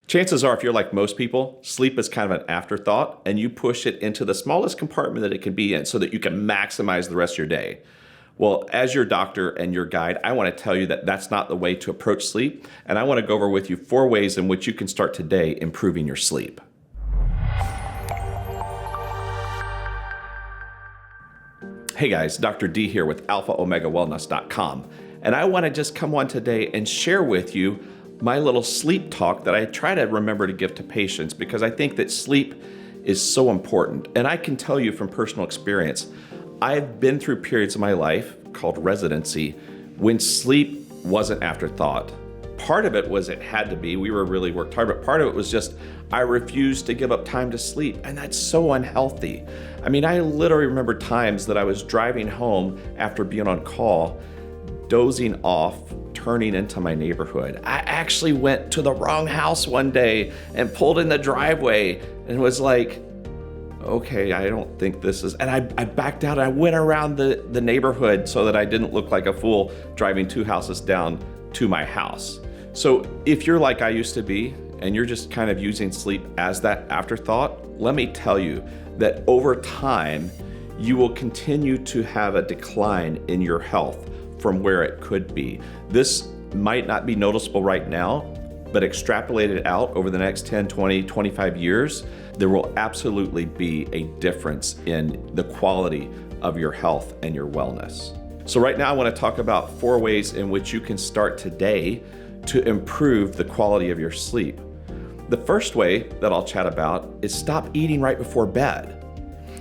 Chances are, if you're like most people, sleep is kind of an afterthought and you push it into the smallest compartment that it can be in so that you can maximize the rest of your day. Well, as your doctor and your guide, I want to tell you that that's not the way to approach sleep. And I want to go over with you 4 ways in which you can start today improving your sleep. Hey guys, Dr. D here with alphaomegawellness.com. And I want to just come on today and share with you my little sleep talk that I try to remember to give to patients because I think that sleep is so important. And I can tell you from personal experience, I've been through periods of my life called residency when sleep was an afterthought. Part of it was it had to be, we were really worked hard, but part of it was just I refused to give up time to sleep, and that's so unhealthy. I mean, I literally remember times that I was driving home after being on call, dozing off, turning into my neighborhood. I actually went to the wrong house one day and pulled in the driveway and was like, okay, I don't think this is, and I backed out. I went around the neighborhood so that I didn't look like a fool driving 2 houses down to my house. So if you're like I used to be, and you're just kind of using sleep as that afterthought, let me tell you that over time, you will continue to have a decline in your health from where it could be. This might not be noticeable right now, but extrapolated out over the next 10, 20, 25 years, there will absolutely be a difference in the quality of your health and your wellness. So right now I want to talk about 4 ways in which you can start today to improve the quality of your sleep. The first way that I'll chat about is stop eating right before bed.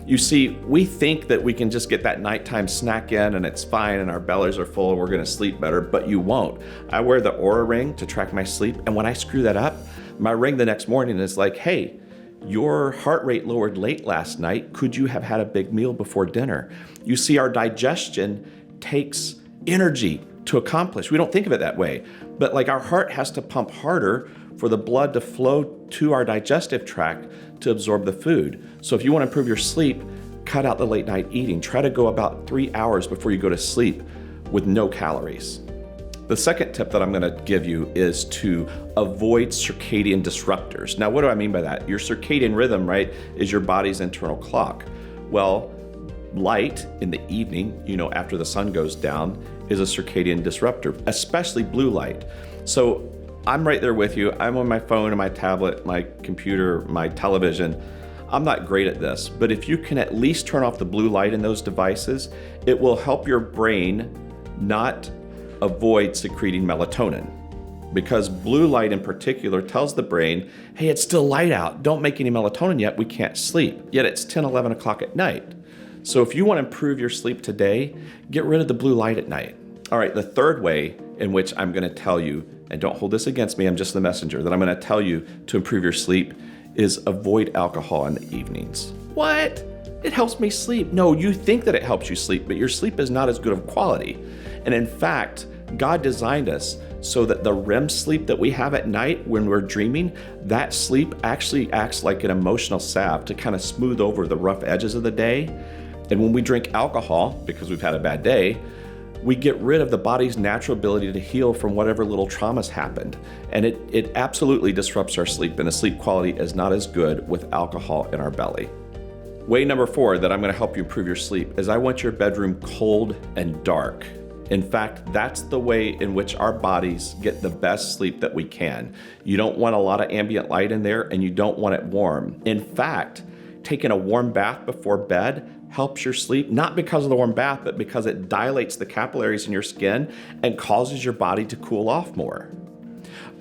You see, we think that we can just get that nighttime snack in and it's fine and our bellies are full and we're gonna sleep better, but you won't. I wear the Oura ring to track my sleep, and when I screw that up, my ring the next morning is like, hey, your heart rate lowered late last night. Could you have had a big meal before dinner? You see, our digestion takes energy to accomplish. We don't think of it that way, but like our heart has to pump harder for the blood to flow to our digestive tract to absorb the food. So if you want to improve your sleep, cut out the late night eating. Try to go about 3 hours before you go to sleep with no calories. The second tip that I'm going to give you is to avoid circadian disruptors. Now, what do I mean by that? Your circadian rhythm, right, is your body's internal clock. Well, light in the evening, after the sun goes down, is a circadian disruptor, especially blue light. So I'm right there with you. I'm on my phone and my tablet, my computer, my television. I'm not great at this, but if you can at least turn off the blue light in those devices, it will help your brain not avoid secreting melatonin. Because blue light in particular tells the brain, hey, it's still light out. Don't make any melatonin yet. We can't sleep. Yet it's 10, 11 o'clock at night. So if you want to improve your sleep today, get rid of the blue light at night. All right, the third way in which I'm going to tell you, and don't hold this against me, I'm just the messenger, that I'm going to tell you to improve your sleep is avoid alcohol in the evenings. What? It helps me sleep. No, you think that it helps you sleep, but your sleep is not as good of quality. And in fact, God designed us so that the REM sleep that we have at night when we're dreaming, that sleep actually acts like an emotional salve to kind of smooth over the rough edges of the day. And when we drink alcohol, because we've had a bad day, we get rid of the body's natural ability to heal from whatever little traumas happened. And it absolutely disrupts our sleep, and the sleep quality is not as good with alcohol in our belly. Way number 4 that I'm going to help you improve your sleep is I want your bedroom cold and dark. In fact, that's the way in which our bodies get the best sleep that we can. You don't want a lot of ambient light in there, and you don't want it warm. In fact, taking a warm bath before bed helps your sleep, not because of the warm bath, but because it dilates the capillaries in your skin and causes your body to cool off more.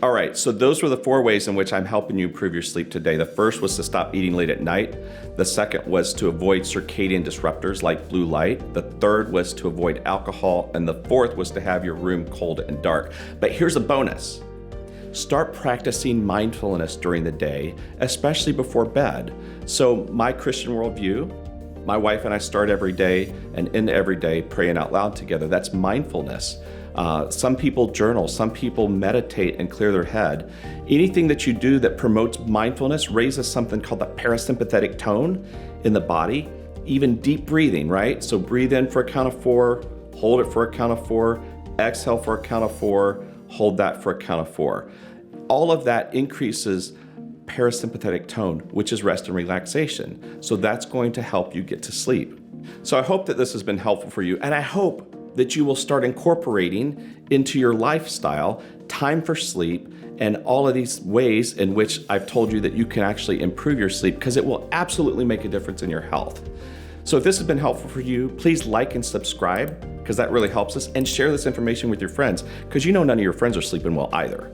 All right, so those were the 4 ways in which I'm helping you improve your sleep today. The first was to stop eating late at night. The second was to avoid circadian disruptors like blue light. The third was to avoid alcohol. And the fourth was to have your room cold and dark. But here's a bonus. Start practicing mindfulness during the day, especially before bed. So my Christian worldview, my wife and I start every day and end every day praying out loud together. That's mindfulness. Some people journal, some people meditate and clear their head. Anything that you do that promotes mindfulness raises something called the parasympathetic tone in the body. Even deep breathing, right? So breathe in for a count of 4, hold it for a count of 4, exhale for a count of 4, hold that for a count of 4. all of that increases parasympathetic tone, which is rest and relaxation. So that's going to help you get to sleep. So I hope that this has been helpful for you, and I hope that you will start incorporating into your lifestyle time for sleep and all of these ways in which I've told you that you can actually improve your sleep, because it will absolutely make a difference in your health. So if this has been helpful for you, please like and subscribe, because that really helps us, and share this information with your friends, because you know none of your friends are sleeping well either.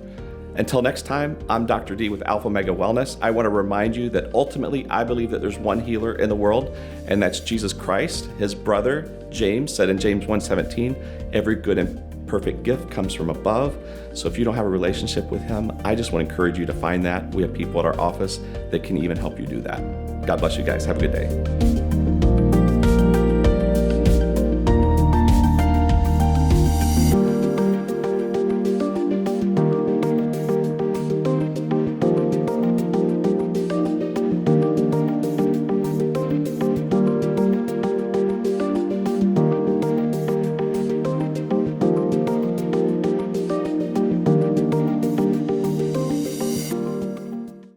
Until next time, I'm Dr. D with Alpha Omega Wellness. I want to remind you that ultimately I believe that there's one healer in the world, and that's Jesus Christ. His brother, James, said in James 1:17, every good and perfect gift comes from above. So if you don't have a relationship with him, I just want to encourage you to find that. We have people at our office that can even help you do that. God bless you guys. Have a good day.